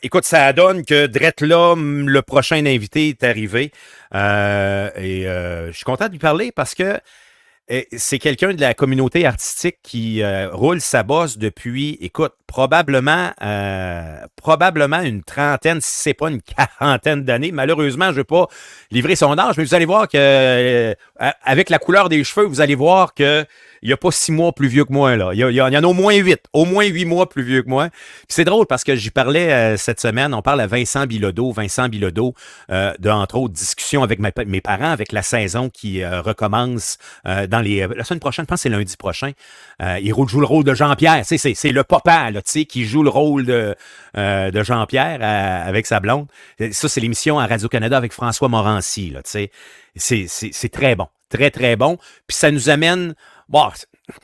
Écoute, ça donne que drette là, le prochain invité est arrivé. Je suis content de lui parler parce que c'est quelqu'un de la communauté artistique qui roule sa bosse depuis, écoute, probablement une trentaine, si c'est pas une quarantaine d'années. Malheureusement, je ne vais pas livrer son âge, mais vous allez voir que, avec la couleur des cheveux, vous allez voir que il n'y a pas 6 mois plus vieux que moi, là. Il y en a au moins 8 mois plus vieux que moi. Puis c'est drôle parce que j'y parlais cette semaine, on parle à Vincent Bilodeau, entre autres, discussion avec mes parents, avec la saison qui recommence la semaine prochaine, je pense que c'est lundi prochain. Joue le rôle de Jean-Pierre. C'est le papa là, qui joue le rôle de Jean-Pierre avec sa blonde. Ça, c'est l'émission à Radio-Canada avec François Morancy. Là, c'est très bon. Très, très bon. Puis ça nous amène... Bon,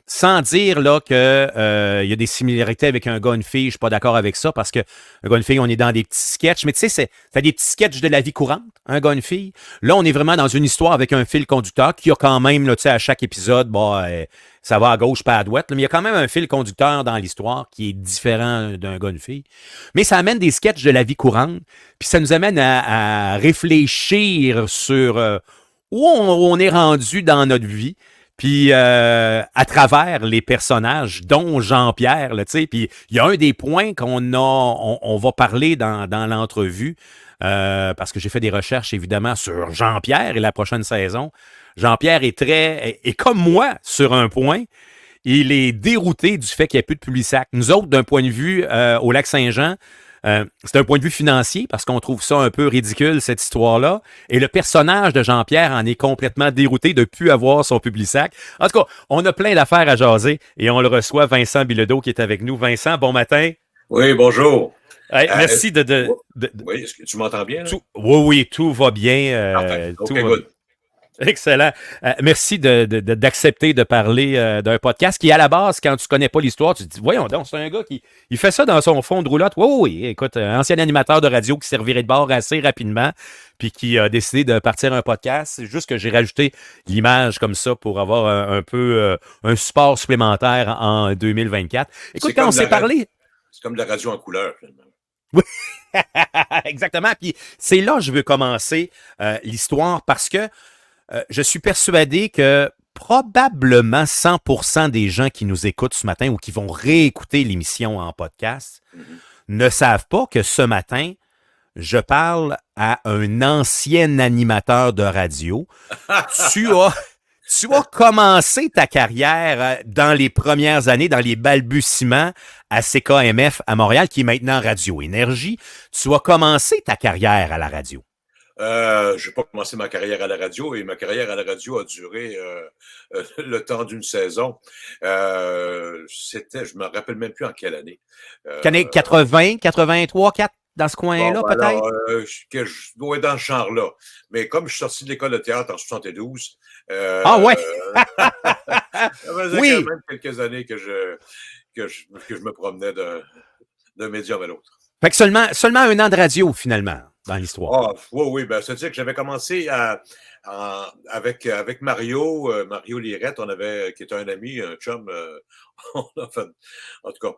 sans dire là que y a des similarités avec un gars, une fille, je suis pas d'accord avec ça parce que un gars, une fille, on est dans des petits sketchs, mais tu sais, c'est des petits sketchs de la vie courante, un gars, une fille. Là, on est vraiment dans une histoire avec un fil conducteur qui a quand même, là, tu sais, à chaque épisode, ça va à gauche, pas à droite, mais il y a quand même un fil conducteur dans l'histoire qui est différent d'un gars, une fille. Mais ça amène des sketchs de la vie courante, puis ça nous amène à réfléchir sur où on est rendu dans notre vie. Puis à travers les personnages, dont Jean-Pierre, là, tu sais, puis il y a un des points on va parler dans l'entrevue, parce que j'ai fait des recherches évidemment sur Jean-Pierre et la prochaine saison. Jean-Pierre est comme moi sur un point. Il est dérouté du fait qu'il n'y ait plus de Publisac. Nous autres, d'un point de vue au Lac-Saint-Jean, c'est un point de vue financier parce qu'on trouve ça un peu ridicule, cette histoire-là. Et le personnage de Jean-Pierre en est complètement dérouté de ne plus avoir son Publisac. En tout cas, on a plein d'affaires à jaser et on le reçoit, Vincent Bilodeau, qui est avec nous. Vincent, bon matin. Oui, bonjour. Hey, merci Oui, est-ce que tu m'entends bien? Là? Oui, tout va bien. Parfait. Tout OK, va good. Excellent. Merci d'accepter de parler d'un podcast qui, à la base, quand tu connais pas l'histoire, tu te dis, voyons donc, c'est un gars qui il fait ça dans son fond de roulotte. Oui, écoute, ancien animateur de radio qui servirait de bord assez rapidement, puis qui a décidé de partir un podcast. C'est juste que j'ai rajouté l'image comme ça pour avoir un peu un support supplémentaire en 2024. Écoute, quand on s'est parlé... C'est comme de la radio en couleur, finalement. Oui, exactement. Puis c'est là que je veux commencer l'histoire parce que je suis persuadé que probablement 100% des gens qui nous écoutent ce matin ou qui vont réécouter l'émission en podcast ne savent pas que ce matin, je parle à un ancien animateur de radio. Tu as commencé ta carrière dans les premières années, dans les balbutiements à CKMF à Montréal, qui est maintenant Radio Énergie. Tu as commencé ta carrière à la radio. Je n'ai pas commencé ma carrière à la radio et ma carrière à la radio a duré le temps d'une saison. Je me rappelle même plus en quelle année. Années 80, 83, 4 dans ce coin-là, Bon, peut-être? alors, je dois être dans ce genre-là. Mais comme je suis sorti de l'école de théâtre en 72, Ah ouais! ça faisait Oui! quand même quelques années que je me promenais d'un médium à l'autre. Fait que seulement 1 an de radio, finalement, dans l'histoire. Ah, oui, ben, c'est-à-dire que j'avais commencé avec Mario Lirette, qui était un ami, un chum, enfin, en tout cas.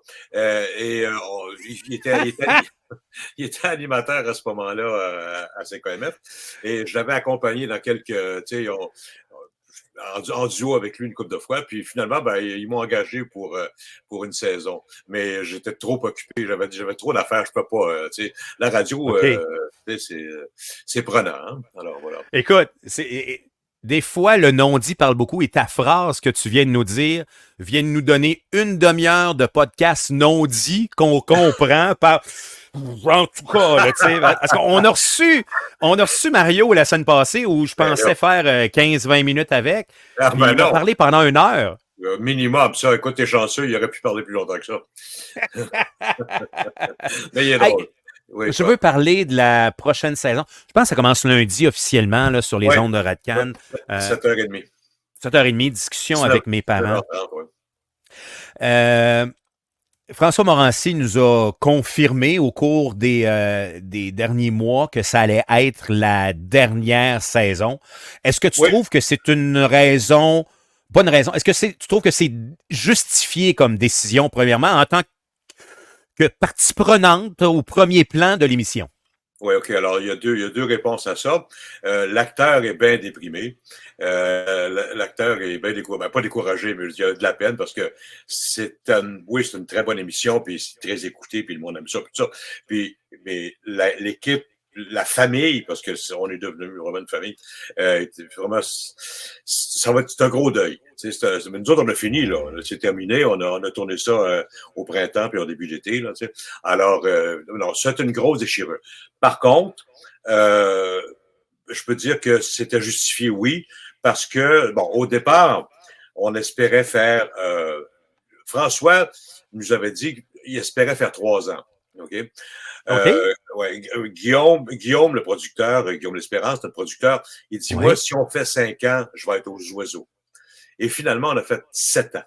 Il était animateur à ce moment-là à CKMF. Et je l'avais accompagné dans quelques, tu sais, en duo avec lui une couple de fois. Puis finalement, ben, ils m'ont engagé pour une saison. Mais j'étais trop occupé. J'avais trop d'affaires. Je peux pas. Tu sais, la radio, Okay. c'est prenant. Hein? Alors voilà. Écoute, des fois, le non-dit parle beaucoup et ta phrase que tu viens de nous dire vient de nous donner une demi-heure de podcast non-dit qu'on comprend par... En tout cas, là, tu sais, parce qu'on a reçu Mario la semaine passée où je pensais faire 15-20 minutes avec. Ah, Puis ben il m'a non. parlé pendant 1 heure. Minimum, ça. Écoute, t'es chanceux, il aurait pu parler plus longtemps que ça. Mais il est drôle. Hey, Oui, je veux parler de la prochaine saison. Je pense que ça commence lundi officiellement là, sur les ondes de Radcan. 7h30. 7h30, discussion avec mes parents. 9h30, ouais. François Morancy nous a confirmé au cours des derniers mois que ça allait être la dernière saison. Est-ce que tu trouves que c'est une raison, bonne raison? Est-ce que tu trouves que c'est justifié comme décision, premièrement, en tant que partie prenante au premier plan de l'émission. Oui, OK. Alors, il y a deux réponses à ça. L'acteur est bien déprimé. L'acteur est bien découragé. Ben, pas découragé, mais il y a de la peine parce que c'est une très bonne émission, puis c'est très écouté, puis le monde aime ça, puis tout ça. Mais l'équipe, la famille, parce que on est devenu vraiment une famille, vraiment, c'est un gros deuil. Nous autres, on a fini, là. C'est terminé. On a tourné ça au printemps puis au début d'été, là, tu sais. Alors, non, c'est une grosse déchirure. Par contre, je peux dire que c'était justifié, oui, parce que, bon, au départ, on espérait faire... François nous avait dit qu'il espérait faire 3 ans. OK? Ouais, Guillaume, le producteur, Guillaume L'Espérance, notre producteur, il dit, moi, si on fait 5 ans, je vais être aux oiseaux. Et finalement, on a fait 7 ans.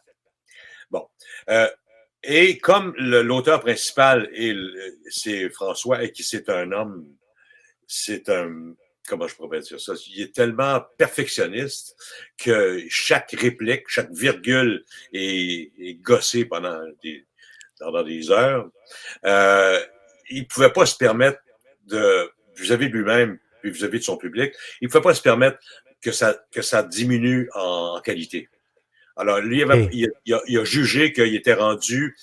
Bon. Et comme l'auteur principal, c'est François, et qui c'est un homme, comment je pourrais dire ça? Il est tellement perfectionniste que chaque réplique, chaque virgule est gossée pendant des heures. Il ne pouvait pas se permettre vis-à-vis de lui-même, puis vis-à-vis de son public, il ne pouvait pas se permettre que ça diminue en qualité. Alors, lui, il a jugé qu'il était rendu,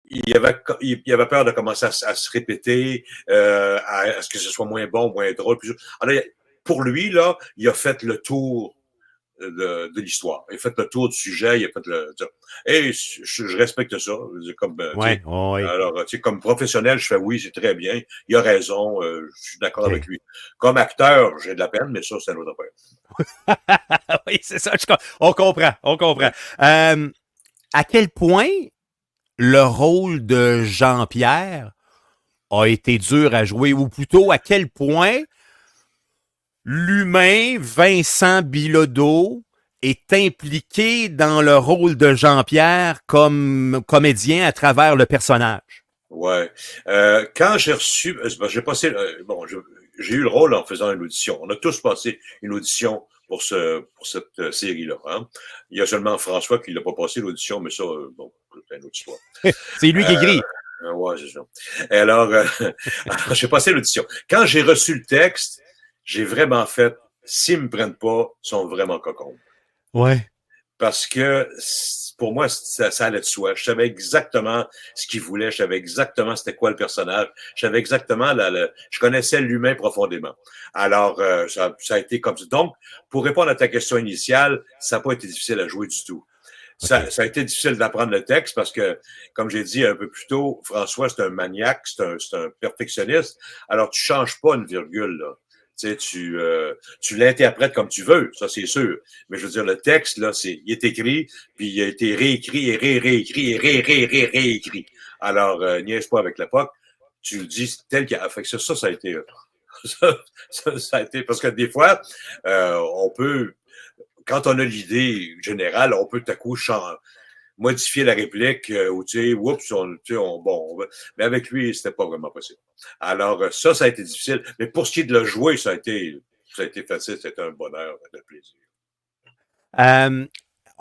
il avait peur de commencer à se répéter, à ce que ce soit moins bon, moins drôle. Alors, pour lui, là, il a fait le tour de l'histoire. Il a fait le tour du sujet, il a fait et je respecte ça. Alors, comme professionnel, je fais oui, c'est très bien. Il a raison, je suis d'accord avec lui. Comme acteur, j'ai de la peine, mais ça, c'est un autre affaire. Oui, c'est ça. On comprend. À quel point le rôle de Jean-Pierre a été dur à jouer, ou plutôt à quel point l'humain Vincent Bilodeau est impliqué dans le rôle de Jean-Pierre comme comédien à travers le personnage. Ouais. Quand j'ai reçu, j'ai passé, j'ai eu le rôle en faisant une audition. On a tous passé une audition pour cette série-là. Hein? Il y a seulement François qui l'a pas passé l'audition, mais ça, c'est une autre histoire. C'est lui qui écrit. Ouais, c'est ça. Et alors, j'ai passé l'audition. Quand j'ai reçu le texte, j'ai vraiment fait, s'ils me prennent pas, ils sont vraiment cocons. Ouais. Parce que pour moi, ça allait de soi. Je savais exactement ce qu'il voulait. Je savais exactement c'était quoi le personnage. Je savais exactement, je connaissais l'humain profondément. Alors, ça a été comme ça. Donc, pour répondre à ta question initiale, ça n'a pas été difficile à jouer du tout. Okay. Ça a été difficile d'apprendre le texte parce que, comme j'ai dit un peu plus tôt, François, c'est un maniaque, c'est un perfectionniste. Alors, tu changes pas une virgule, là. Tu l'interprètes comme tu veux, ça c'est sûr. Mais je veux dire, le texte, là, il est écrit, puis il a été réécrit et réécrit et réécrit. Alors, niaise pas avec l'époque, tu le dis tel qu'il a fait. Ça a été... ça a été... Parce que des fois, on peut... Quand on a l'idée générale, on peut tout à coup modifier la réplique ou tu sais, oups, mais avec lui, c'était pas vraiment possible. Alors, ça a été difficile. Mais pour ce qui est de le jouer, ça a été facile, c'était un bonheur, un plaisir.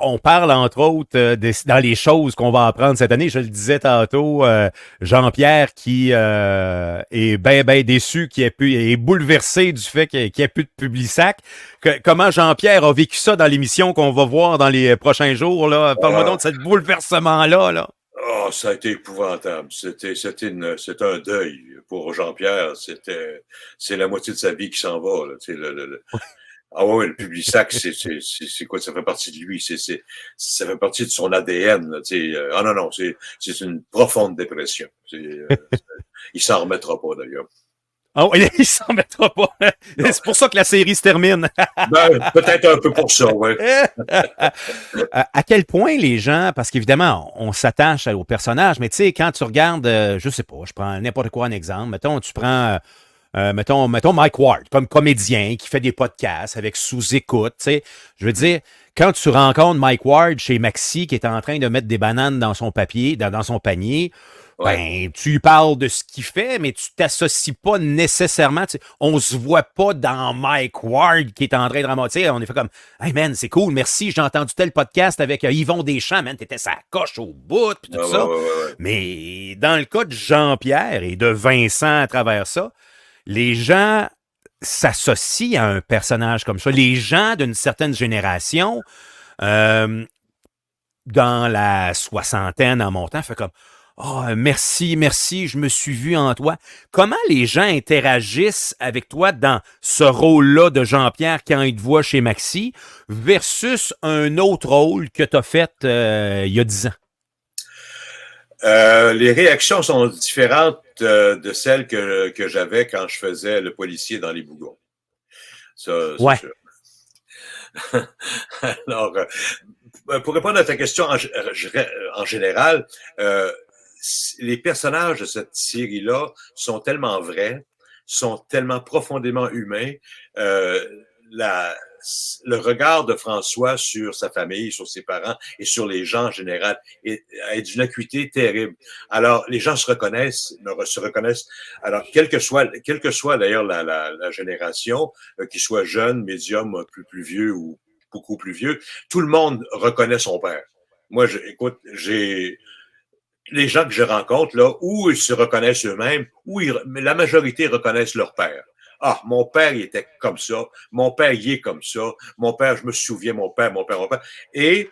On parle, entre autres, dans les choses qu'on va apprendre cette année. Je le disais tantôt, Jean-Pierre qui est bien déçu, qui est bouleversé du fait qu'il n'y ait plus de Publisac. Comment Jean-Pierre a vécu ça dans l'émission qu'on va voir dans les prochains jours, là? Parle-moi donc de ce bouleversement-là, là. Oh, ça a été épouvantable. C'était un deuil pour Jean-Pierre. C'est la moitié de sa vie qui s'en va, là. Ah ouais, le Publisac, c'est quoi? Ça fait partie de lui. Ça fait partie de son ADN. Là, non, c'est une profonde dépression. Il s'en remettra pas, d'ailleurs. Ah oui, il s'en remettra pas. C'est pour ça que la série se termine. Peut-être un peu pour ça, oui. À quel point les gens, parce qu'évidemment, on s'attache au personnage, mais tu sais, quand tu regardes, je sais pas, je prends n'importe quoi un exemple. Mettons, tu prends... mettons Mike Ward, comme comédien qui fait des podcasts avec sous-écoute, tu sais. Je veux dire, quand tu rencontres Mike Ward chez Maxi qui est en train de mettre des bananes dans son papier, dans son panier, Ouais. ben, tu lui parles de ce qu'il fait, mais tu t'associes pas nécessairement. On se voit pas dans Mike Ward qui est en train de ramasser. On est fait comme, hey man, c'est cool, merci, j'ai entendu tel podcast avec Yvon Deschamps, man, t'étais sa coche au bout, puis tout Ouais, ouais, ça. ouais, ouais, ouais. Mais dans le cas de Jean-Pierre et de Vincent à travers ça, les gens s'associent à un personnage comme ça. Les gens d'une certaine génération, euh, dans la soixantaine en montant, fait comme oh, merci, merci, je me suis vu en toi. Comment les gens interagissent avec toi dans ce rôle-là de Jean-Pierre quand il te voit chez Maxi versus un autre rôle que tu as fait il y a 10 ans? Les réactions sont différentes de celles que j'avais quand je faisais le policier dans les Bougons. Ça, c'est Ouais. sûr. Alors, pour répondre à ta question en général, les personnages de cette série-là sont tellement vrais, sont tellement profondément humains. Euh, la, le regard de François sur sa famille, sur ses parents et sur les gens en général est d'une acuité terrible. Alors, les gens se reconnaissent. Alors, quelle que soit d'ailleurs la génération, qu'ils soient jeunes, médium, plus vieux ou beaucoup plus vieux, tout le monde reconnaît son père. Moi, écoute, les gens que je rencontre, là, où ils se reconnaissent eux-mêmes, la majorité reconnaissent leur père. Ah, mon père, il était comme ça. Mon père, il est comme ça. Mon père, je me souviens, mon père. Et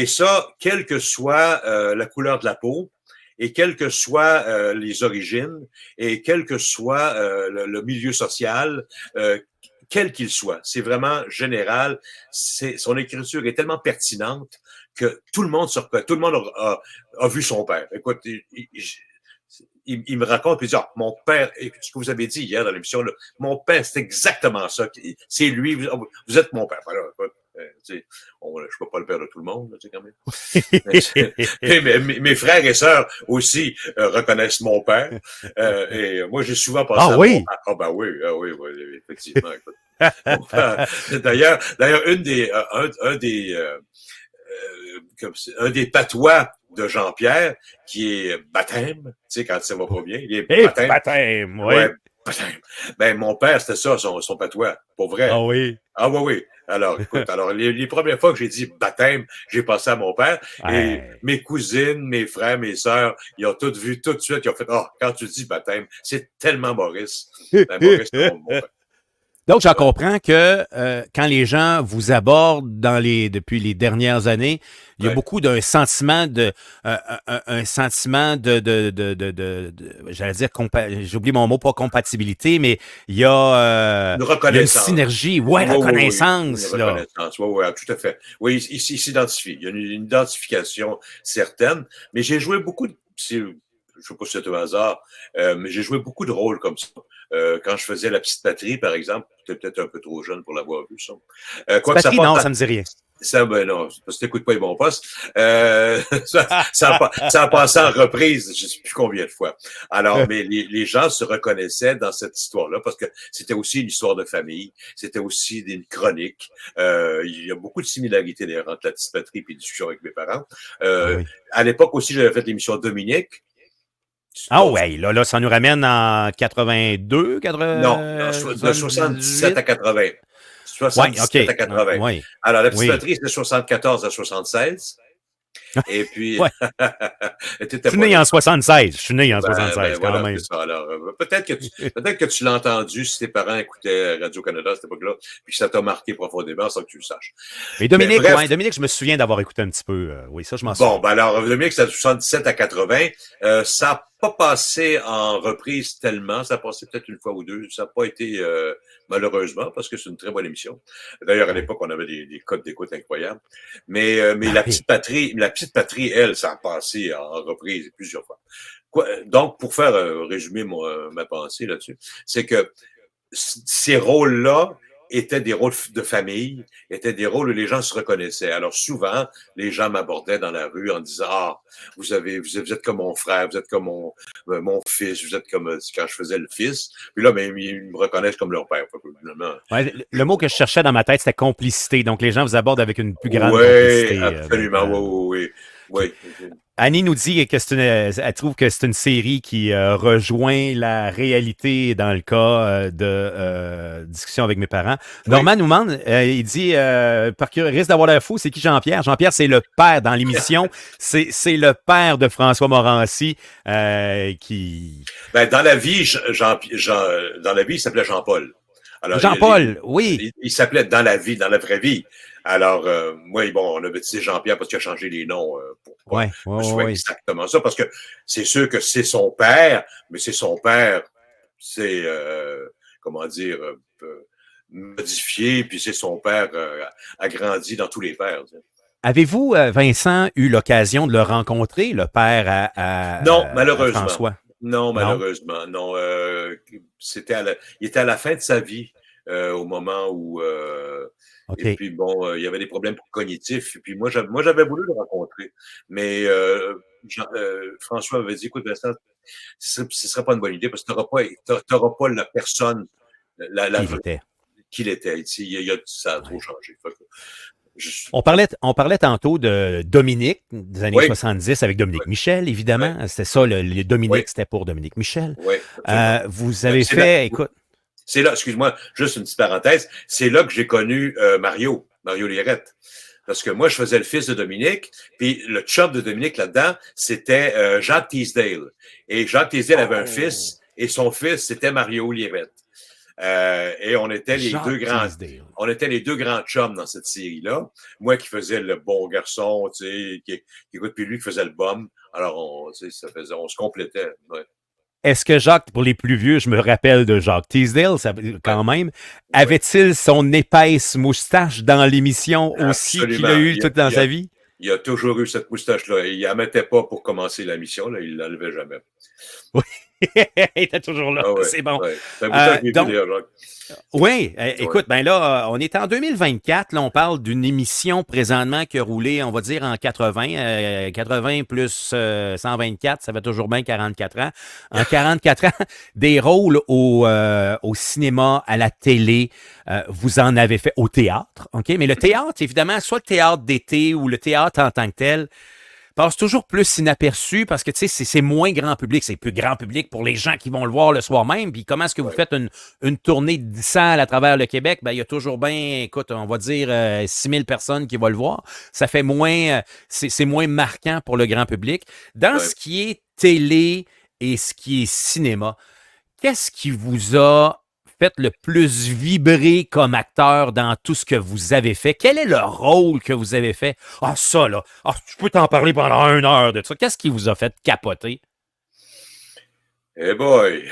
ça, quelle que soit la couleur de la peau, et quelles que soient les origines, et quel que soit le milieu social, quel qu'il soit. C'est vraiment général. Son écriture est tellement pertinente que tout le monde a vu son père. Écoute, il me raconte, puis il dit, ah, mon père, ce que vous avez dit hier dans l'émission, là, mon père, c'est exactement ça. C'est lui, vous êtes mon père. Alors, je ne suis pas le père de tout le monde, quand même. Mes frères et sœurs aussi reconnaissent mon père. Et moi, j'ai souvent pensé à mon père. Ah, ben oui, effectivement. D'ailleurs, un des patois de Jean-Pierre, qui est baptême, tu sais, quand ça va pas bien, il est baptême. Baptême, oui. Ouais, baptême. Ben, mon père, c'était ça, son patois, pour vrai. Ah oui. Ah oui. Alors, écoute, les premières fois que j'ai dit baptême, j'ai pensé à mon père. Et mes cousines, mes frères, mes sœurs, ils ont tout vu tout de suite. Ils ont fait, quand tu dis baptême, c'est tellement Maurice. Ben, Maurice, c'est mon père. Donc, j'en comprends que quand les gens vous abordent depuis les dernières années, il y a beaucoup d'un sentiment un sentiment j'allais dire, j'oublie mon mot, pas compatibilité, mais il y a, une reconnaissance. Il y a une synergie, reconnaissance. Une reconnaissance, oui, tout à fait. Oui, il s'identifie. Il y a une identification certaine, mais j'ai joué beaucoup je ne sais pas si c'est un hasard, mais j'ai joué beaucoup de rôles comme ça. Quand je faisais La Petite Patrie, par exemple, j'étais peut-être un peu trop jeune pour l'avoir vu, ça. Patrie, non, ça me dit rien. Ça, ben non, parce que t'écoutes pas les bons postes. Ça a passé en reprise, je sais plus combien de fois. Alors, mais les gens se reconnaissaient dans cette histoire-là parce que c'était aussi une histoire de famille, c'était aussi une chronique. Il y a beaucoup de similarités d'ailleurs entre La Petite Patrie et les discussions avec mes parents. À l'époque aussi, j'avais fait l'émission Dominique. Ah ouais, là, ça nous ramène en 82, 80... Non, de 77 à 80. 77 à 80. Ouais. Alors, La Petite Patrie, c'est de 74 à 76. Et puis... Je suis né en 76. Je suis né en 76, quand voilà, même. Ça. Alors, peut-être que tu l'as entendu si tes parents écoutaient Radio-Canada à cette époque-là, puis que ça t'a marqué profondément sans que tu le saches. Mais Dominique, Dominique, je me souviens d'avoir écouté un petit peu. Oui, ça, je m'en souviens. Bon, ben alors, Dominique, c'est de 77 à 80. Ça n'a pas passé en reprise tellement. Ça a passé peut-être une fois ou deux. Ça n'a pas été, malheureusement, parce que c'est une très bonne émission. D'ailleurs, à l'époque, on avait des codes d'écoute incroyables. Mais La Petite Patrie, elle, ça a passé en reprise plusieurs fois. Donc, pour faire résumer ma pensée là-dessus, c'est que ces rôles-là étaient des rôles de famille, étaient des rôles où les gens se reconnaissaient. Alors souvent, les gens m'abordaient dans la rue en disant « Ah, vous êtes comme mon frère, vous êtes comme mon fils, vous êtes comme quand je faisais le fils. » Puis là, ben, ils me reconnaissent comme leur père. Ouais, le mot que je cherchais dans ma tête, c'était complicité. Donc les gens vous abordent avec une plus grande complicité. Absolument, oui. Annie nous dit que elle trouve que c'est une série qui rejoint la réalité dans le cas de discussion avec mes parents. Oui. Normand nous demande, il dit, risque d'avoir l'air fou, c'est qui Jean-Pierre? Jean-Pierre, c'est le père dans l'émission. C'est le père de François Morancy qui... Ben, dans la vie, dans la vie, il s'appelait Jean-Paul. Alors, Jean-Paul, oui. il s'appelait dans la vie, dans la vraie vie. Alors, moi, bon, on a baptisé Jean-Pierre parce qu'il a changé les noms pour pas Ouais, que ce soit ouais. exactement ça. Parce que c'est sûr que c'est son père, mais c'est son père, c'est, comment dire, modifié, puis c'est son père agrandi dans tous les pères. Tu sais. Avez-vous, Vincent, eu l'occasion de le rencontrer, le père Non, à malheureusement. François? Non, Non? malheureusement. Non, il était à la fin de sa vie au moment où et OK. puis bon, il y avait des problèmes cognitifs. Et puis moi j'avais voulu le rencontrer, mais François m'avait dit, écoute Vincent, ce serait pas une bonne idée parce que t'auras pas la personne la Qu'il était. qu'il était. Ça a trop Ouais. changé. Fait que On parlait tantôt de Dominique des années oui, 70 avec Dominique oui, Michel, oui, évidemment. C'était ça, le oui, Dominique, c'était pour Dominique Michel. oui, absolument. Vous avez C'est là, fait, écoute, c'est là, excuse-moi, juste une petite parenthèse, c'est là que j'ai connu Mario Lirette. Parce que moi, je faisais le fils de Dominique, puis le chum de Dominique là-dedans, c'était Jacques Teasdale. Et Jacques Teasdale avait un oh, fils, et son fils, c'était Mario Lirette. Et Jacques Teasdale. on était les deux grands chums dans cette série-là. Moi qui faisais le bon garçon, tu sais, qui écoute, puis lui qui faisait le bum. Alors, on se complétait. Ouais, Est-ce que Jacques, pour les plus vieux, je me rappelle de Jacques Teasdale, ouais, quand même, ouais. avait-il son épaisse moustache dans l'émission aussi qu'il a Absolument. eu toute dans sa vie? Il a toujours eu cette moustache-là. Il ne la mettait pas pour commencer la mission, là. Il ne l'enlevait jamais. Oui, il était toujours là, Ah ouais, c'est bon. ouais. C'est un moustache que j'ai vu Donc, d'ailleurs, Jacques. oui, Ouais. écoute, ben là, on est en 2024. Là, on parle d'une émission présentement qui a roulé, on va dire, en 80. 80 plus 124, ça fait toujours bien 44 ans. En 44 ans, des rôles au cinéma, à la télé, vous en avez fait au théâtre, OK? Mais le théâtre, évidemment, soit le théâtre d'été ou le théâtre en tant que tel, passe toujours plus inaperçu parce que tu sais, c'est moins grand public. C'est plus grand public pour les gens qui vont le voir le soir même. Puis comment est-ce que vous Ouais. faites une tournée de 10 salles à travers le Québec? Ben, il y a toujours bien, écoute, on va dire 6000 personnes qui vont le voir. Ça fait moins, c'est moins marquant pour le grand public. Dans Ouais. ce qui est télé et ce qui est cinéma, qu'est-ce qui vous a fait le plus vibrer comme acteur dans tout ce que vous avez fait? Quel est le rôle que vous avez fait? Ah, ça, là. Ah, je peux t'en parler pendant 1 heure de ça. Qu'est-ce qui vous a fait capoter? Eh boy!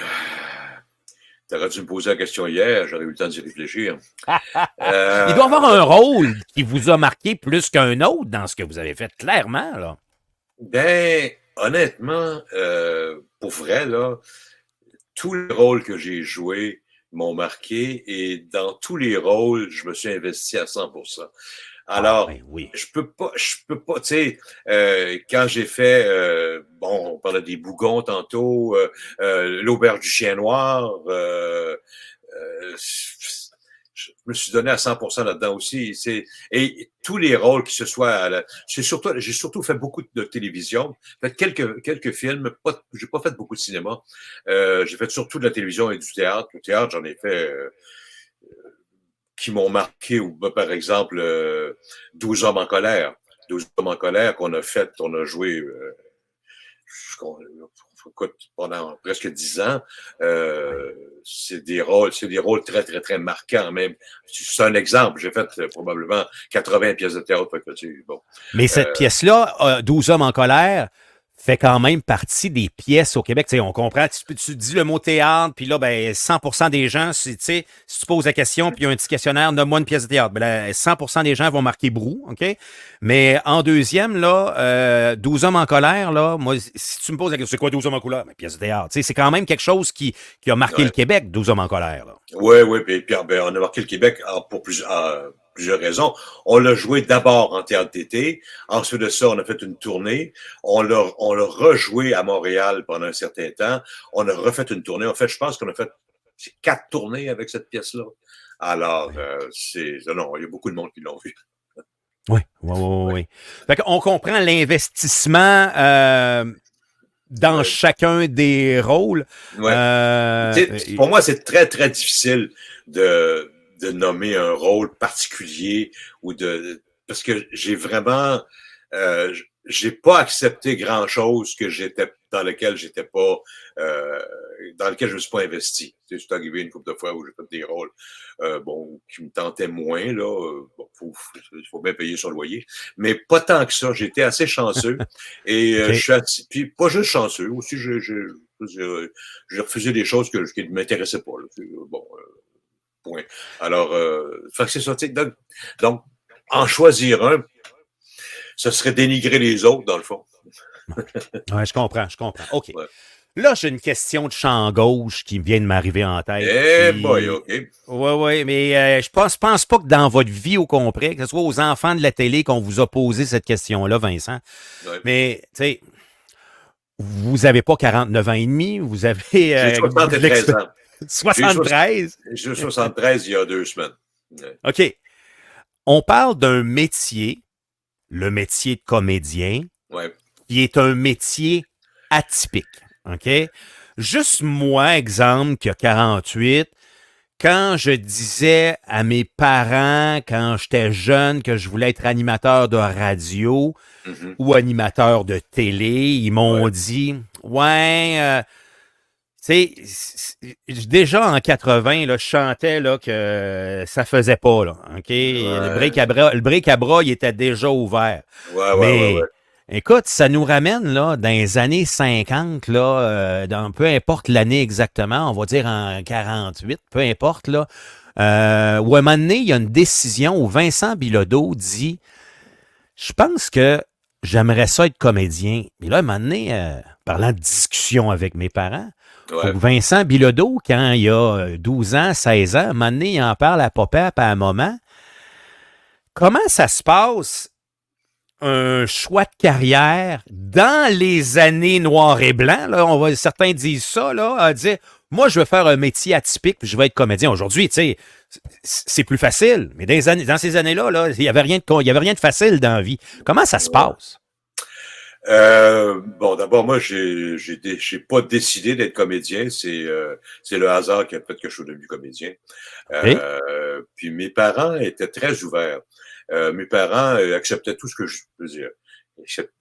T'aurais dû me poser la question hier, j'aurais eu le temps d'y réfléchir. Il doit y avoir Ben, un rôle qui vous a marqué plus qu'un autre dans ce que vous avez fait, clairement, là. ben, honnêtement, pour vrai, là, tous les rôles que j'ai joués m'ont marqué et dans tous les rôles, je me suis investi à 100%. Ah, Alors, ben oui. je peux pas, tu sais, quand j'ai fait, bon, on parlait des bougons tantôt, l'auberge du chien noir, je me suis donné à 100% là-dedans aussi. Et tous les rôles qui se soient, j'ai surtout fait beaucoup de télévision, fait quelques films, j'ai pas fait beaucoup de cinéma. J'ai fait surtout de la télévision et du théâtre. Le théâtre, j'en ai fait qui m'ont marqué, ou par exemple 12 hommes en colère. 12 hommes en colère qu'on a fait, on a joué pendant presque 10 ans. Oui. C'est des rôles très, très, très marquants même. C'est un exemple. J'ai fait probablement 80 pièces de théâtre. Bon. Mais cette Euh, pièce-là, 12 hommes en colère, fait quand même partie des pièces au Québec. Tu sais, on comprend, tu dis le mot théâtre, puis là, ben, 100% des gens, tu sais, si tu poses la question, puis il y a un petit questionnaire, nomme-moi une pièce de théâtre. Ben là, 100% des gens vont marquer Brou, OK? Mais en deuxième, là, 12 hommes en colère, là, moi, si tu me poses la question, c'est quoi 12 hommes en colère? Ben, pièce de théâtre. Tu sais, c'est quand même quelque chose qui a marqué le ouais. Québec, 12 hommes en colère, là. Oui, oui, puis ben, on a marqué le Québec pour plusieurs raisons. On l'a joué d'abord en théâtre d'été. Ensuite de ça, on a fait une tournée. On l'a rejoué à Montréal pendant un certain temps. On a refait une tournée. En fait, je pense qu'on a fait 4 tournées avec cette pièce-là. Alors, Ouais. non, il y a beaucoup de monde qui l'ont vu. Oui, oui, oui, Ouais, oui. Fait qu'on comprend l'investissement dans ouais. chacun des rôles. Ouais. Euh, Tu sais, pour moi, c'est très, très difficile de nommer un rôle particulier ou parce que j'ai vraiment, j'ai pas accepté grand-chose que dans lequel j'étais pas, euh, dans lequel je me suis pas investi. Tu sais, c'est arrivé une couple de fois où j'ai fait des rôles, bon, qui me tentaient moins, là. Bon, faut bien payer son loyer. Mais pas tant que ça. J'étais assez chanceux. Et je OK. suis puis pas juste chanceux, aussi, j'ai refusé des choses qui ne m'intéressaient pas. Là. Bon, point. Alors, fait que c'est ça. Donc, en choisir un, ce serait dénigrer les autres, dans le fond. Ouais, je comprends, je comprends. OK. Ouais. Là, j'ai une question de champ gauche qui vient de m'arriver en tête. Eh boy, Puis, OK. ouais, ouais, mais je pense pas que dans votre vie au complet, que ce soit aux enfants de la télé qu'on vous a posé cette question-là, Vincent, Ouais. mais, tu sais, vous avez pas 49 ans et demi, vous avez J'ai de 73 l'expérience. ans. J'ai 73. j'ai 73 il y a 2 semaines. Ouais. OK. On parle d'un métier, le métier de comédien, Ouais. qui est un métier atypique. OK? Juste moi, exemple, qui a 48, quand je disais à mes parents, quand j'étais jeune, que je voulais être animateur de radio Mhm. ou animateur de télé, ils m'ont Ouais. dit, ouais, tu sais, déjà en 80, là, je chantais là, que ça faisait pas. Là, OK? Ouais. Le break à bras, il était déjà ouvert. Ouais, ouais, ouais, ouais. Mais écoute, ça nous ramène là, dans les années 50, là, dans peu importe l'année exactement, on va dire en 48, peu importe, là, où à un moment donné, il y a une décision où Vincent Bilodeau dit je pense que j'aimerais ça être comédien. Mais là, à un moment donné, parlant de discussion avec mes parents, faut Ouais. que Vincent Bilodeau, quand il a 12 ans, 16 ans, à un moment donné, il en parle à papa à un moment. Comment ça se passe, un choix de carrière dans les années noir et blanc? Là, certains disent ça, là, à dire, moi, je veux faire un métier atypique, puis je vais être comédien. Aujourd'hui, tu sais, c'est plus facile. Mais dans ces années-là, là, il n'y avait rien de facile dans la vie. Comment ça se Ouais. passe? Bon, d'abord, moi, j'ai pas décidé d'être comédien. C'est le hasard qui a fait que je suis devenu comédien. OK? Puis mes parents étaient très ouverts. Mes parents acceptaient tout ce que je veux dire. Accept-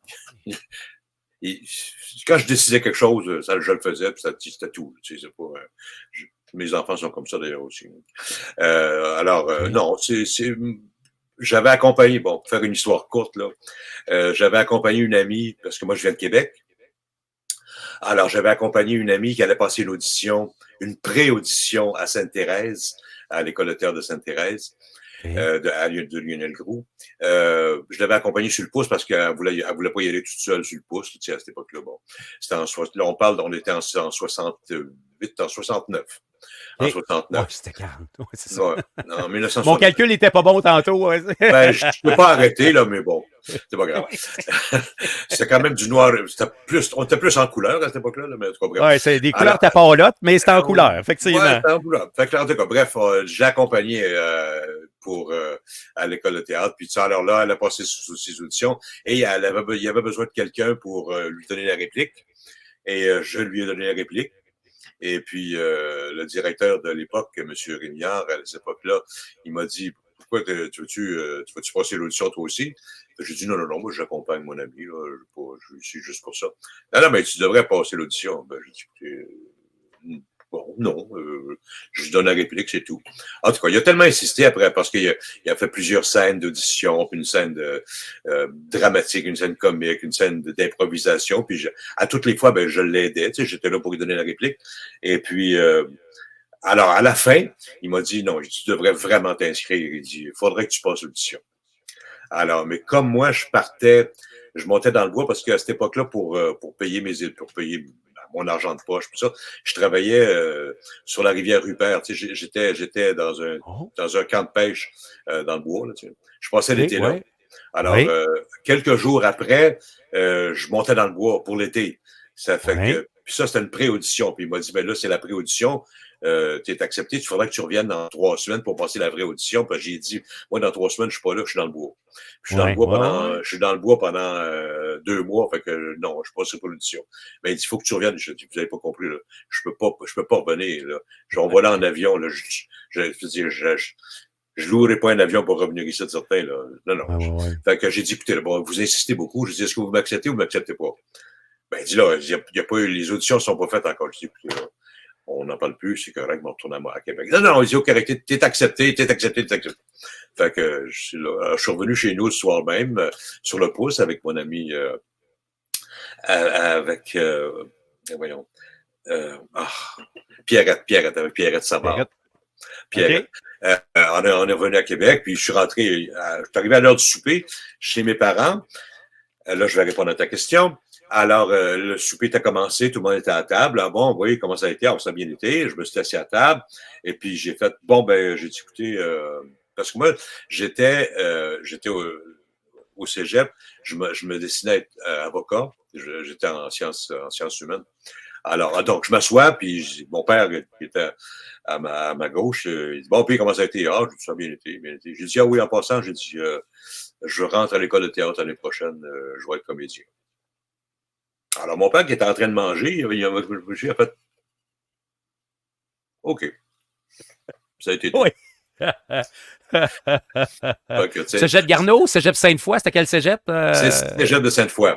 ils- Quand je décidais quelque chose, je le faisais, puis c'était tout. Tu sais, c'est pas, mes enfants sont comme ça d'ailleurs aussi. Alors, OK. non, j'avais accompagné, bon, pour faire une histoire courte, là, j'avais accompagné une amie, parce que moi, je viens de Québec. Alors, j'avais accompagné une amie qui allait passer l'audition, une pré-audition à Sainte-Thérèse, à l'école de théâtre de Sainte-Thérèse, OK. de Lionel Groux. Je l'avais accompagnée sur le pouce parce qu'elle voulait pas y aller toute seule sur le pouce, tu sais, à cette époque-là. Bon, là, on était en 68, en 69. En OK. Ouais, 69. c'était 40. Ouais, c'est ça. Ouais, en Mon 1969. calcul n'était pas bon tantôt. Ouais. Ben, je ne peux pas arrêter, là, mais bon, c'est pas grave. Oui. C'était quand même du noir. On était plus en couleur à cette époque-là, là, mais en tout cas, bref. Ouais, c'est des couleurs Alors, tapalotes, mais c'est en ouais, couleur, effectivement. c'était en couleur. Fait que, en tout cas, bref, j'ai accompagné à l'école de théâtre. Puis, alors là, elle a passé ses auditions et il y avait besoin de quelqu'un pour lui donner la réplique. Et je lui ai donné la réplique. Et puis, le directeur de l'époque, M. Régnard, à cette époque-là, il m'a dit, pourquoi tu veux-tu passer l'audition toi aussi? J'ai dit, non, non, non, moi, j'accompagne mon ami, là, je suis juste pour ça. Non, non, mais tu devrais passer l'audition. Ben, j'ai dit, écoutez, bon, non, je lui donne la réplique, c'est tout. En tout cas, il a tellement insisté après, parce qu'il a fait plusieurs scènes d'audition, puis une scène dramatique, une scène comique, une scène d'improvisation, puis à toutes les fois, ben, je l'aidais, tu sais, j'étais là pour lui donner la réplique. Et puis, alors, à la fin, il m'a dit, non, tu devrais vraiment t'inscrire. Il dit, il faudrait que tu passes l'audition. Alors, mais comme moi, je montais dans le bois parce qu'à cette époque-là, pour payer mon argent de poche, tout ça, je travaillais sur la rivière Rupert. Tu sais, j'étais Oh, dans un camp de pêche dans le bois. Là, tu sais. Je passais OK, l'été là. ouais. Alors, Oui, quelques jours après, je montais dans le bois pour l'été. Ça fait oui. que, puis ça, c'était une pré-audition. Puis il m'a dit, ben là, c'est la pré-audition. tu es accepté, il faudrait que tu reviennes dans 3 semaines pour passer la vraie audition. Puis j'ai dit, moi, dans 3 semaines, je suis pas là, je suis dans le bois. Puis Ouais, ouais, ouais. je suis dans le bois pendant 2 mois, fait que non, je passerai pas l'audition. Mais il dit, il faut que tu reviennes. Je dis, vous avez pas compris, là. Je peux pas revenir, là. On va là en avion, là. Je louerai pas un avion pour revenir ici de certains, là. Non, non. Ouais, ouais, ouais. Fait que j'ai dit, écoutez, là, bon, vous insistez beaucoup. Je dis, est-ce que vous m'acceptez ou vous m'acceptez pas? Ben, il dit là, il y a pas eu, les auditions sont pas faites encore. Je dis, écoutez, là, on n'en parle plus, c'est correct, on retourne à Québec. Non, non, il dit, OK, t'es accepté, t'es accepté, t'es accepté. Fait que je suis revenu chez nous le soir même, sur le pouce, avec mon ami, avec, voyons, ah, avec Pierrette Savard. Pierrette. Pierrette. OK. On est revenu à Québec, puis je suis arrivé à l'heure du souper chez mes parents. Là, je vais répondre à ta question. Alors, le souper était commencé, tout le monde était à table. Ah bon, oui, comment ça a été? Alors, ça a bien été. Je me suis assis à table. Et puis, j'ai fait, bon, ben, j'ai dit, écoutez, parce que moi, j'étais au cégep. Je me destinais à être avocat. J'étais en sciences humaines. Alors, donc, je m'assois, puis mon père, qui était à ma gauche, il dit, bon, puis comment ça a été? Ah, je dis, ça a bien été, bien été. J'ai dit, ah oui, en passant, j'ai dit, je rentre à l'école de théâtre l'année prochaine, je vais être comédien. Alors, mon père qui était en train de manger, il a fait OK. Ça a été tout. Oui. Fait que, tu sais, Cégep Garneau, Cégep Sainte-Foy, c'était quel cégep? c'est Cégep de Sainte-Foy.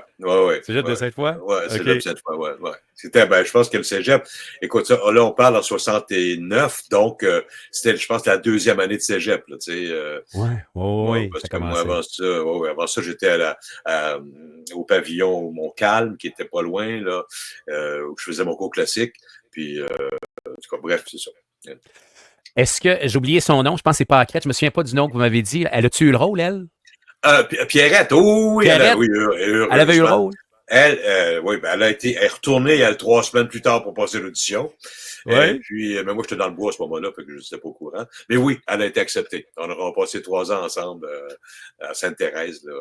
Cégep de Sainte-Foy? Ouais, OK. Cégep de Sainte-Foy, ouais. C'était, ben, je pense que le Cégep, écoute, ça, là, on parle en 69, donc, c'était, je pense, la deuxième année de Cégep, là, tu sais. Ouais, ouais, Moi, ouais, ça parce a que moi, commencé. avant ça, j'étais au pavillon Montcalm, qui était pas loin, là, où je faisais mon cours classique. Puis, en tout cas, bref, c'est ça. Est-ce que, j'ai oublié son nom, je pense que c'est Paquette, je me souviens pas du nom que vous m'avez dit. Elle a-tu eu le rôle, elle? Pierrette, oh, oui, Pierrette, oui, elle avait eu le heureusement. rôle? Elle, oui, ben, elle est retournée 3 semaines plus tard pour passer l'audition. Et Oui. puis, mais moi, j'étais dans le bois à ce moment-là, fait que je n'étais pas au courant. Mais oui, elle a été acceptée. On a passé 3 ans ensemble à Sainte-Thérèse, là,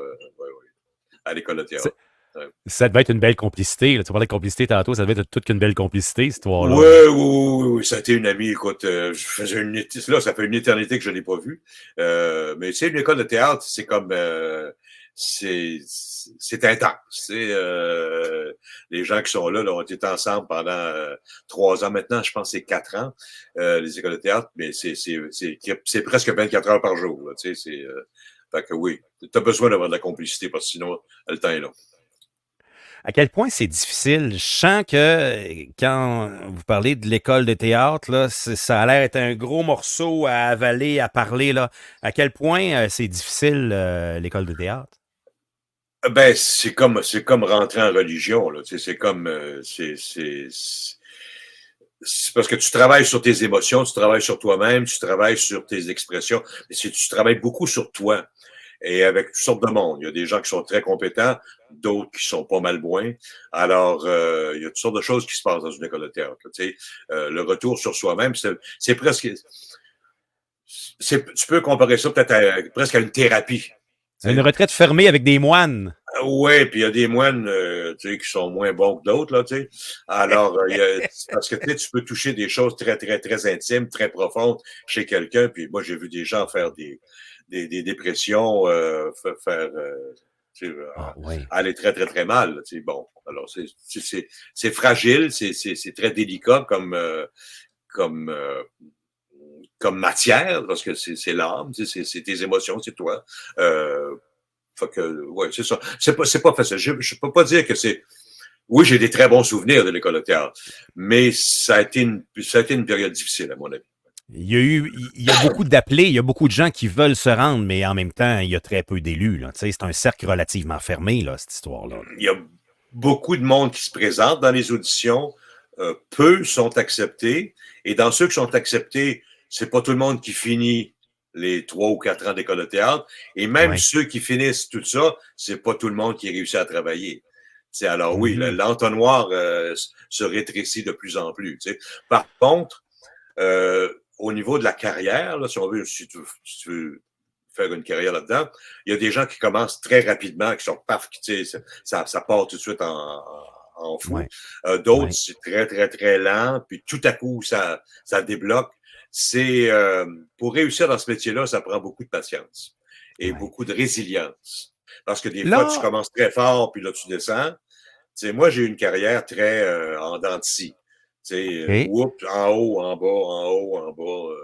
à l'école de théâtre. Ouais. Ça devait être une belle complicité. Là. Tu parlais de complicité tantôt, ça devait être toute qu'une belle complicité, cette histoire-là. Oui, Là. oui, ça a été une amie. Écoute, je faisais là, ça fait une éternité que je ne l'ai pas vue. Mais tu sais, une école de théâtre, c'est comme c'est intense. Les gens qui sont là, ont été ensemble pendant 3 ans. Maintenant, je pense que c'est 4 ans, les écoles de théâtre, mais c'est presque 24 heures par jour. Là, tu sais, fait que oui, tu as besoin d'avoir de la complicité parce que sinon, le temps est long. À quel point c'est difficile. Je sens que quand vous parlez de l'école de théâtre, là, ça a l'air d'être un gros morceau à avaler, à parler. Là. À quel point c'est difficile, l'école de théâtre? Ben, c'est comme rentrer en religion, là. Tu sais, c'est comme, c'est parce que tu travailles sur tes émotions, tu travailles sur toi-même, tu travailles sur tes expressions, mais tu travailles beaucoup sur toi et avec toutes sortes de monde. Il y a des gens qui sont très compétents, d'autres qui sont pas mal moins. Alors, il y a toutes sortes de choses qui se passent dans une école de théâtre. Tu sais, le retour sur soi-même, c'est presque, tu peux comparer ça peut-être presque à une thérapie. Tu Une sais. retraite fermée avec des moines. Oui, puis il y a des moines tu sais, qui sont moins bons que d'autres, là, tu sais. Alors, parce que tu sais, tu peux toucher des choses très, très, très intimes, très profondes chez quelqu'un. Puis moi, j'ai vu des gens faire des dépressions, faire tu sais, Ah oui. aller très, très, très mal. Là, tu sais. Bon, alors c'est fragile, c'est très délicat comme, comme matière, parce que c'est l'âme, tu sais, c'est tes émotions, c'est toi. Fait que, ouais, c'est ça. C'est pas facile. Je peux pas dire que c'est. Oui, j'ai des très bons souvenirs de l'école de théâtre, mais ça a été une période difficile, à mon avis. Il y a beaucoup d'appelés, il y a beaucoup de gens qui veulent se rendre, mais en même temps, il y a très peu d'élus. Là. Tu sais, c'est un cercle relativement fermé, là, cette histoire-là. Il y a beaucoup de monde qui se présente dans les auditions. Peu sont acceptés. Et dans ceux qui sont acceptés, c'est pas tout le monde qui finit les 3 ou 4 ans d'école de théâtre. Et même Ouais. ceux qui finissent tout ça, c'est pas tout le monde qui réussit à travailler. T'sais, alors oui, Mhm. l'entonnoir se rétrécit de plus en plus. T'sais. Par contre, au niveau de la carrière, là, si on veut, si tu veux faire une carrière là-dedans, il y a des gens qui commencent très rapidement, qui sont paf, ça part tout de suite en fou. Ouais. D'autres, Ouais. c'est très, très, très lent, puis tout à coup, ça débloque. Pour réussir dans ce métier-là, ça prend beaucoup de patience et Ouais. beaucoup de résilience. Parce que des fois, tu Là, commences très fort, puis là, tu descends. Tu sais, moi, j'ai eu une carrière très en dents de scie. Tu sais, OK. en haut, en bas, en haut, en bas,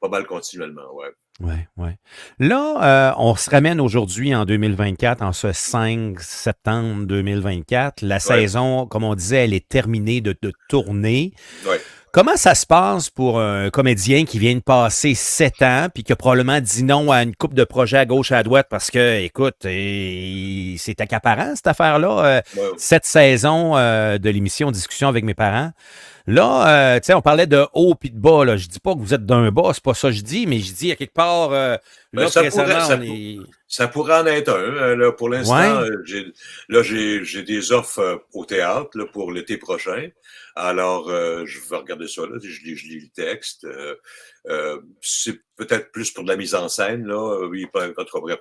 pas mal continuellement, ouais. Ouais, ouais. Là, on se ramène aujourd'hui en 2024, en ce 5 septembre 2024. La Ouais, saison, comme on disait, elle est terminée de tourner. ouais. Comment ça se passe pour un comédien qui vient de passer 7 ans puis qui a probablement dit non à une coupe de projets à gauche et à droite parce que, écoute, c'est accaparant cette affaire-là. Ouais. Cette saison de l'émission Discussion avec mes parents. Là, tu sais, on parlait de haut puis de bas. Là. Je dis pas que vous êtes d'un bas, c'est pas ça que je dis, mais je dis à quelque part, Ben, là, précédemment, on est. ça pourrait en être un. Là, pour l'instant, Ouais, j'ai des offres au théâtre là, pour l'été prochain. Alors, je vais regarder ça. Là, je lis le texte. C'est peut-être plus pour de la mise en scène. Là. Oui, en tout cas, bref,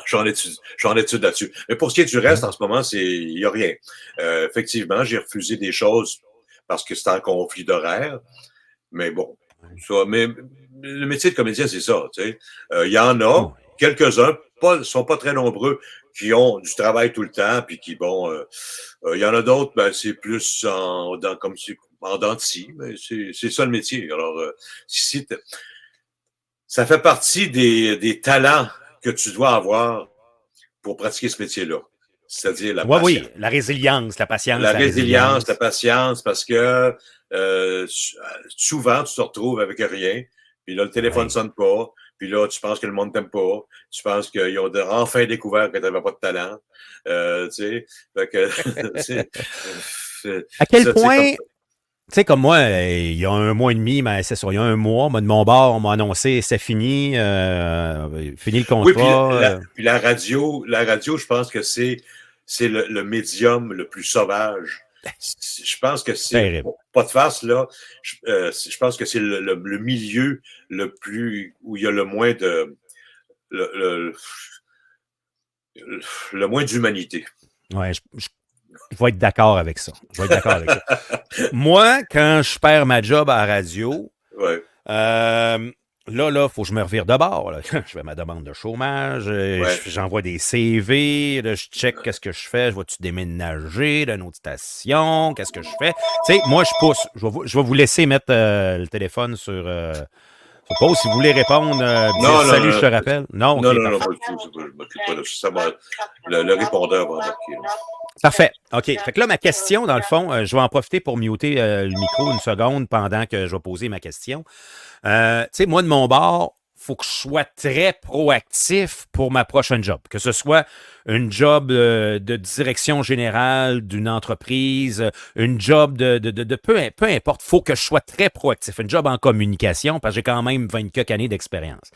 j'en étude là-dessus. Mais pour ce qui est du ouais, reste, en ce moment, il n'y a rien. Effectivement, j'ai refusé des choses parce que c'était en conflit d'horaire. Mais bon, mais le métier de comédien, c'est ça. Tu sais. Il y en a ouais. quelques-uns, sont pas très nombreux, qui ont du travail tout le temps, puis qui, bon, il y en a d'autres, ben, c'est plus en dents de scie, mais c'est ça le métier. Alors, si ça fait partie des talents que tu dois avoir pour pratiquer ce métier-là, c'est-à-dire la Ouais, patience. oui, la résilience, la patience, La la résilience, la résilience. patience, parce que souvent, tu te retrouves avec rien, puis là, le téléphone Oui. sonne pas, puis là, tu penses que le monde t'aime pas, tu penses qu'ils ont enfin découvert que tu n'avais pas de talent, tu sais, fait que, À quel ça, tu sais, comme point, tu sais, comme moi, il y a un mois et demi, mais c'est ça, il y a un mois, moi, de mon bord, on m'a annoncé, c'est fini, fini le oui, contrat. puis la radio, je pense que c'est le médium le plus sauvage. Je pense que c'est, Terrible. bon, pas de farce, là, je pense que c'est le milieu le plus, où il y a le moins le, le, le moins d'humanité. Ouais, je vais être d'accord avec ça. Je vais être d'accord avec ça. Moi, quand je perds ma job à la radio, Ouais, euh, là, faut que je me revire de bord. Là. Je fais ma demande de chômage, ouais. j'envoie des CV, là, je check qu'est-ce que je fais. Je vais-tu déménager d'une autre station? Qu'est-ce que je fais? Tu sais, moi, je pousse. Je vais vous laisser mettre le téléphone sur pause. Si vous voulez répondre, dire Non, non, salut, je non, te rappelle. Non, non, OK, non, non, parfait. pas du tout. Je m'occupe pas de ça. Le répondeur va embarquer. Là. Parfait. OK. Fait que là, ma question, dans le fond, je vais en profiter pour muter le micro une seconde pendant que je vais poser ma question. Tu sais, moi, de mon bord, faut que je sois très proactif pour ma prochaine job. Que ce soit une job de direction générale d'une entreprise, une job de peu importe, faut que je sois très proactif. Une job en communication, parce que j'ai quand même 20 quelques années d'expérience.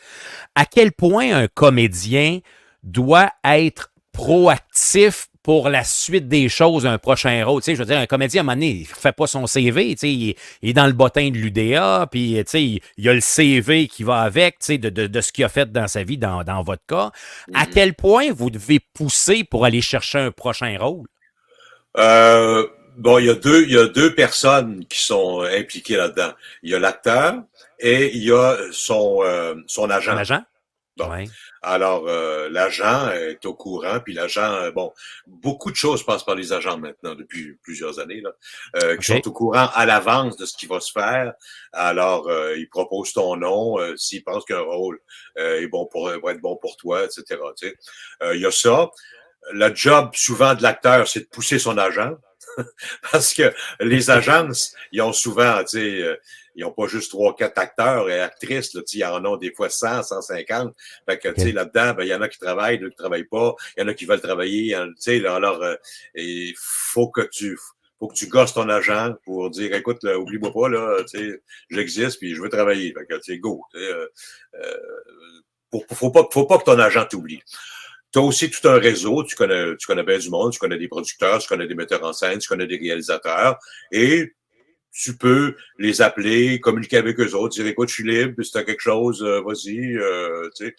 À quel point un comédien doit être proactif pour la suite des choses, un prochain rôle. Tu sais, je veux dire, un comédien, à un moment donné, il ne fait pas son CV, tu sais, il est dans le bottin de l'UDA, puis tu sais, il y a le CV qui va avec, tu sais, de ce qu'il a fait dans sa vie, dans votre cas. À Mhm. quel point vous devez pousser pour aller chercher un prochain rôle? Bon, il y a deux personnes qui sont impliquées là-dedans. Il y a l'acteur et il y a son Son agent. agent? Bon. Oui. Alors, l'agent est au courant, puis l'agent, bon, beaucoup de choses passent par les agents maintenant depuis plusieurs années, là, qui OK. sont au courant à l'avance de ce qui va se faire. Alors, ils proposent ton nom, s'ils pensent qu'un rôle est bon va être bon pour toi, etc. Tu sais. Il y a ça. Le job souvent de l'acteur, c'est de pousser son agent. Parce que les agences, ils ont souvent, tu sais, ils n'ont pas juste 3, 4 acteurs et actrices, là, ils en ont des fois 100, 150. Fait que, tu sais, OK. là-dedans, ben, il y en a qui travaillent, d'autres qui travaillent pas. Il y en a qui veulent travailler, tu sais, là, alors, il faut que tu gosses ton agent pour dire, écoute, oublie-moi pas, là, tu sais, j'existe puis je veux travailler. Fait que, tu sais, go. Tu sais, euh, faut pas que ton agent t'oublie. Tu as aussi tout un réseau, tu connais bien du monde, tu connais des producteurs, tu connais des metteurs en scène, tu connais des réalisateurs, et tu peux les appeler, communiquer avec eux autres, dire écoute, je suis libre, si tu as quelque chose, vas-y. Tu sais,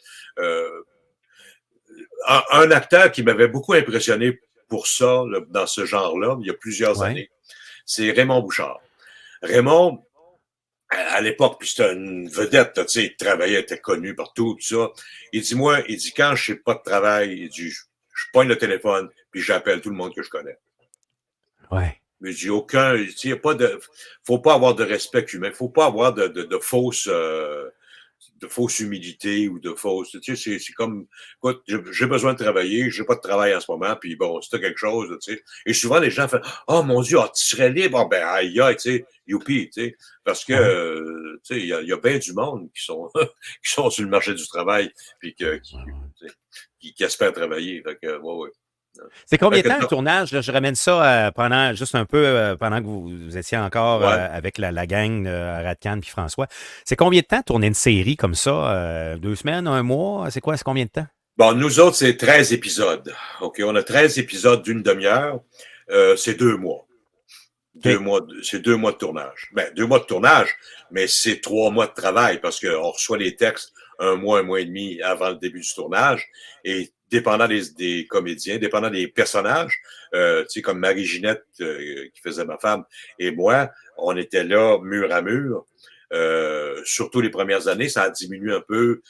un acteur qui m'avait beaucoup impressionné pour ça, là, dans ce genre-là, il y a plusieurs Ouais. années. C'est Raymond Bouchard. Raymond, à l'époque, puis c'était une vedette, tu sais, il travaillait, était connu partout, tout ça. Il dit, moi, il dit, quand je n'ai pas de travail, il dit, je pogne le téléphone, puis j'appelle tout le monde que je connais. Ouais. Mais j'ai aucun, il y a pas de, faut pas avoir de respect humain, faut pas avoir de fausse humilité ou de fausse, tu sais, c'est comme, écoute, j'ai besoin de travailler, j'ai pas de travail en ce moment, puis bon, si t'as quelque chose, tu sais. Et souvent, les gens font, oh mon Dieu, oh, tu serais libre, oh, ben, aïe, aïe, tu sais, youpi, tu sais, parce que, Ouais. tu sais, il y a bien du monde qui sont, qui sont sur le marché du travail, puis qui espèrent travailler, fait que, ouais, ouais. C'est Fait combien de que, temps un tournage? Là, je ramène ça pendant juste un peu pendant que vous étiez encore ouais. avec la gang Radcan puis François. C'est combien de temps tourner une série comme ça? 2 semaines, un mois? C'est quoi? C'est combien de temps? Bon, nous autres, c'est 13 épisodes. OK, on a 13 épisodes d'une demi-heure. C'est 2 mois. OK. C'est 2 mois de tournage. Ben, 2 mois de tournage, mais c'est 3 mois de travail parce qu'on reçoit les textes un mois et demi avant le début du tournage. Et dépendant des comédiens, dépendant des personnages, tu sais, comme Marie-Ginette, qui faisait ma femme, et moi, on était là mur à mur. Surtout les premières années, ça a diminué un peu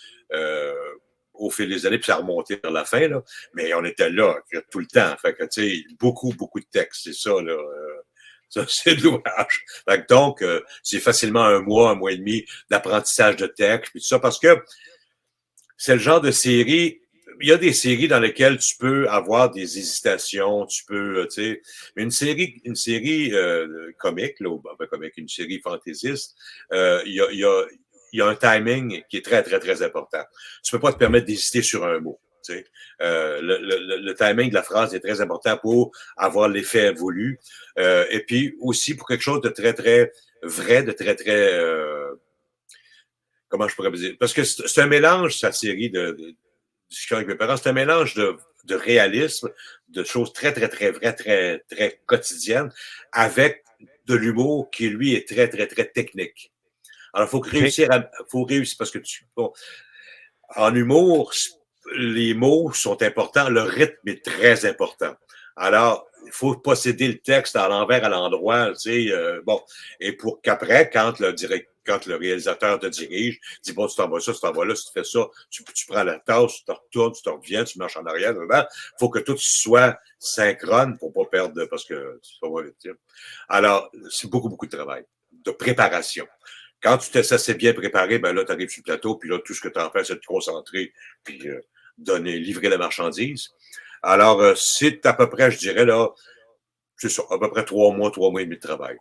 au fil des années, puis ça a remonté vers la fin, là. Mais on était là tout le temps. Fait que, tu sais, beaucoup de textes, c'est ça, là. Ça, c'est de l'ouvrage. Donc, c'est facilement un mois et demi d'apprentissage de texte, puis tout ça, parce que c'est le genre de série. Il y a des séries dans lesquelles tu peux avoir des hésitations, tu peux, tu sais, mais une série comique, là, ben, comique, une série fantaisiste, il y a un timing qui est très, très, très important. Tu peux pas te permettre d'hésiter sur un mot. Tu sais. Le timing de la phrase est très important pour avoir l'effet voulu. Et puis aussi pour quelque chose de très, très vrai, de très, très comment je pourrais vous dire? Parce que c'est un mélange, sa série de discussion avec mes parents, c'est un mélange de réalisme, de choses très, très, très vraies, très, très quotidiennes, avec de l'humour qui, lui, est très, très, très technique. Alors, OK. faut réussir parce que bon, en humour, les mots sont importants, le rythme est très important. Alors, il faut posséder le texte à l'envers, à l'endroit, tu sais, bon. Et pour qu'après, quand le réalisateur te dirige, dit, bon, tu t'en vas ça, tu t'en vas là, si tu fais ça, tu prends la tasse, tu te retournes, tu te reviens, tu marches en arrière, il faut que tout soit synchrone pour pas perdre, parce que ça va vite. Alors, c'est beaucoup de travail, de préparation. Quand tu t'es assez bien préparé, ben là, tu arrives sur le plateau, puis là, tout ce que tu as à faire, c'est de te concentrer, puis livrer la marchandise. Alors, c'est à peu près, je dirais, là, c'est ça, à peu près 3 mois et demi de travail.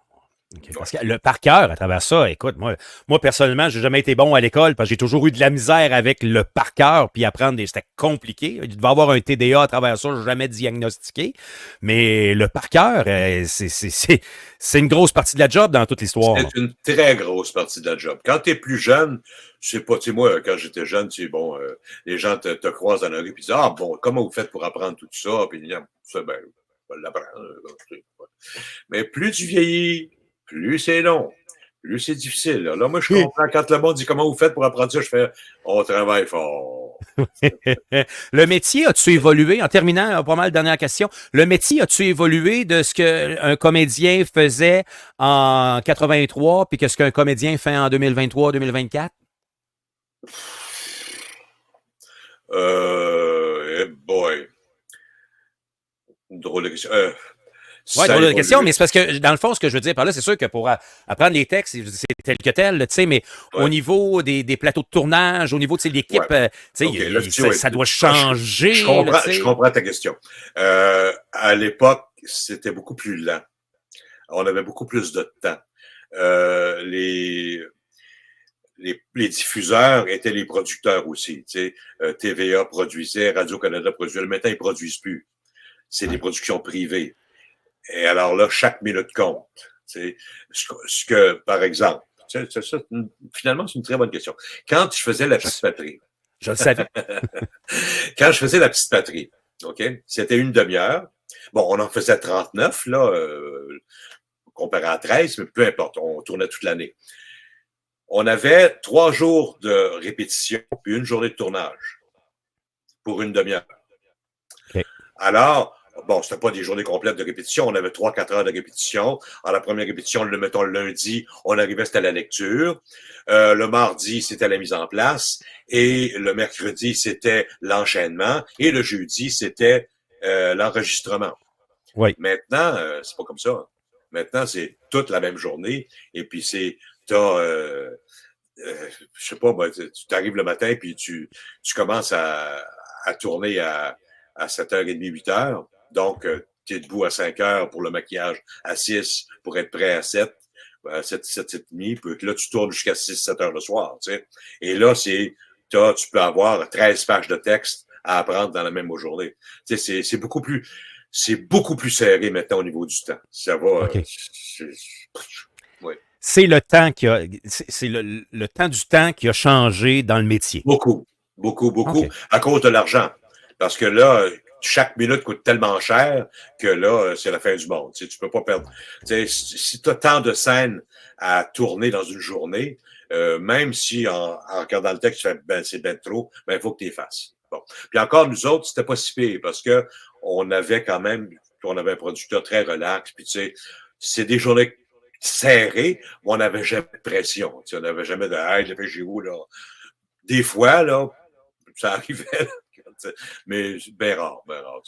OK. Ouais. Parce que le par cœur, à travers ça, écoute, moi personnellement, j'ai jamais été bon à l'école parce que j'ai toujours eu de la misère avec le par cœur puis apprendre c'était compliqué. Il devait avoir un TDA à travers ça, je n'ai jamais diagnostiqué. Mais le par cœur, c'est une grosse partie de la job dans toute l'histoire, là. C'est une très grosse partie de la job. Quand tu es plus jeune, je sais pas, tu sais, moi, quand j'étais jeune, tu sais, bon, les gens te croisent dans la rue et disent, ah, bon, comment vous faites pour apprendre tout ça? Puis, ça, ben, on l'apprend. Mais plus tu vieillis, plus c'est long, plus c'est difficile. Là, moi, je comprends. Quand le monde dit comment vous faites pour apprendre ça, je fais on travaille fort. Le métier, as-tu évolué? En terminant, pas mal de dernières questions. Le métier, as-tu évolué de ce qu'un comédien faisait en 83 puis que ce qu'un comédien fait en 2023-2024? Boy. Une drôle de question. Oui, Ça drôle de question, évolue. mais c'est parce que, dans le fond, ce que je veux dire par là, c'est sûr que pour apprendre les textes, c'est tel que tel, tu sais, mais au Ouais. niveau des plateaux de tournage, au niveau de l'équipe, Ouais. tu OK. Là, sais, ça doit changer, là, tu je sais. comprends ta question. À l'époque, c'était beaucoup plus lent. On avait beaucoup plus de temps. Euh, les, les diffuseurs étaient les producteurs aussi. Tu sais. TVA produisait, Radio-Canada produisait. Maintenant, ils ne produisent plus. C'est des Ouais. productions privées. Et alors là, chaque minute compte. Tu sais. Ce que, par exemple, finalement, c'est une très bonne question. Quand je faisais la Je, petite patrie, je le savais. quand je faisais la petite patrie, OK, c'était une demi-heure. Bon, on en faisait 39, là, comparé à 13, mais peu importe, on tournait toute l'année. On avait 3 jours de répétition puis une journée de tournage pour une demi-heure. OK. Alors, bon, c'était pas des journées complètes de répétition. On avait 3-4 heures de répétition. En la première répétition, mettons le lundi, on arrivait, c'était la lecture. Le mardi, c'était la mise en place. Et le mercredi, c'était l'enchaînement. Et le jeudi, c'était l'enregistrement. Oui. Maintenant, c'est pas comme ça. Maintenant, c'est toute la même journée. Et puis, je sais pas, tu t'arrives le matin, puis tu commences à tourner à 7h30, 8h. Donc, tu es debout à 5h pour le maquillage, à 6 pour être prêt à 7, 7h30. Puis là, tu tournes jusqu'à 6-7h le soir. Tu sais. Et là, tu peux avoir 13 pages de texte à apprendre dans la même journée. Tu sais, c'est beaucoup plus serré maintenant au niveau du temps. Ça va. OK. Ouais. C'est le temps c'est le temps du temps qui a changé dans le métier. Beaucoup, OK. à cause de l'argent. Parce que là, chaque minute coûte tellement cher que là, c'est la fin du monde. Tu sais, tu peux pas perdre. Tu sais, si tu as tant de scènes à tourner dans une journée, même si en regardant le texte, tu fais, c'est ben trop, ben, il faut que tu les fasses. Bon. Puis encore, nous autres, c'était pas si pire parce que on avait un producteur très relax. Puis tu sais, c'est des journées serrées, mais on n'avait jamais de pression. Tu sais, on n'avait jamais de hey, j'ai fait chez vous, là. Des fois, là, ça arrivait, là, mais bien rare, bien rare.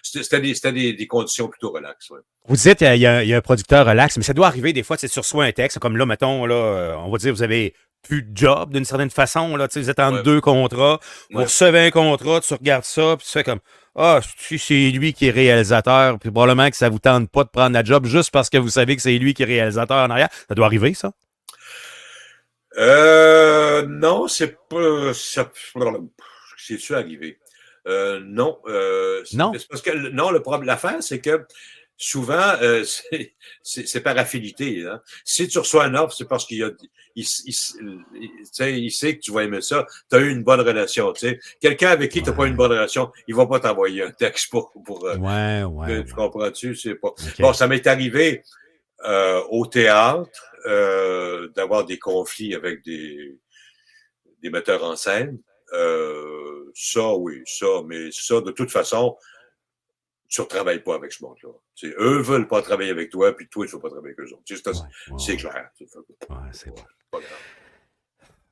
C'était des conditions plutôt relaxes. Ouais. Vous dites qu'il y a un producteur relax, mais ça doit arriver des fois, tu reçois un texte, comme là, mettons, là, on va dire, vous avez plus de job d'une certaine façon, là, vous êtes entre deux contrats, vous recevez un contrat, tu regardes ça, puis tu fais comme, c'est lui qui est réalisateur, puis probablement que ça vous tente pas de prendre la job juste parce que vous savez que c'est lui qui est réalisateur en arrière. Ça doit arriver, ça? Non, c'est pas. C'est-tu arrivé? Non. Non? C'est parce que non, le problème, l'affaire, c'est que souvent, c'est par affinité. Hein. Si tu reçois un offre, c'est parce il sait que tu vas aimer ça. Tu as eu une bonne relation. T'sais. Quelqu'un avec qui tu n'as pas eu une bonne relation, il va pas t'envoyer un texte pour tu comprends-tu? C'est pas. Okay. Bon, ça m'est arrivé au théâtre d'avoir des conflits avec des metteurs en scène. Ça, oui, mais ça, de toute façon, tu ne travailles pas avec ce monde-là. T'sais, eux veulent pas travailler avec toi, puis toi, tu ne veux pas travailler avec eux autres. C'est clair. C'est bon. Pas grave.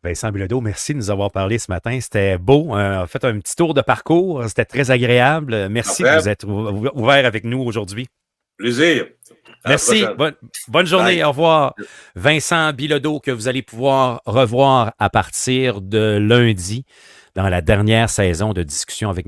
Vincent Bilodeau, merci de nous avoir parlé ce matin. C'était beau. On a fait un petit tour de parcours. C'était très agréable. Merci de vous être ouvert avec nous aujourd'hui. Plaisir. Merci. Bonne journée. Bye. Au revoir. Vincent Bilodeau, que vous allez pouvoir revoir à partir de lundi dans la dernière saison de Discussion avec mes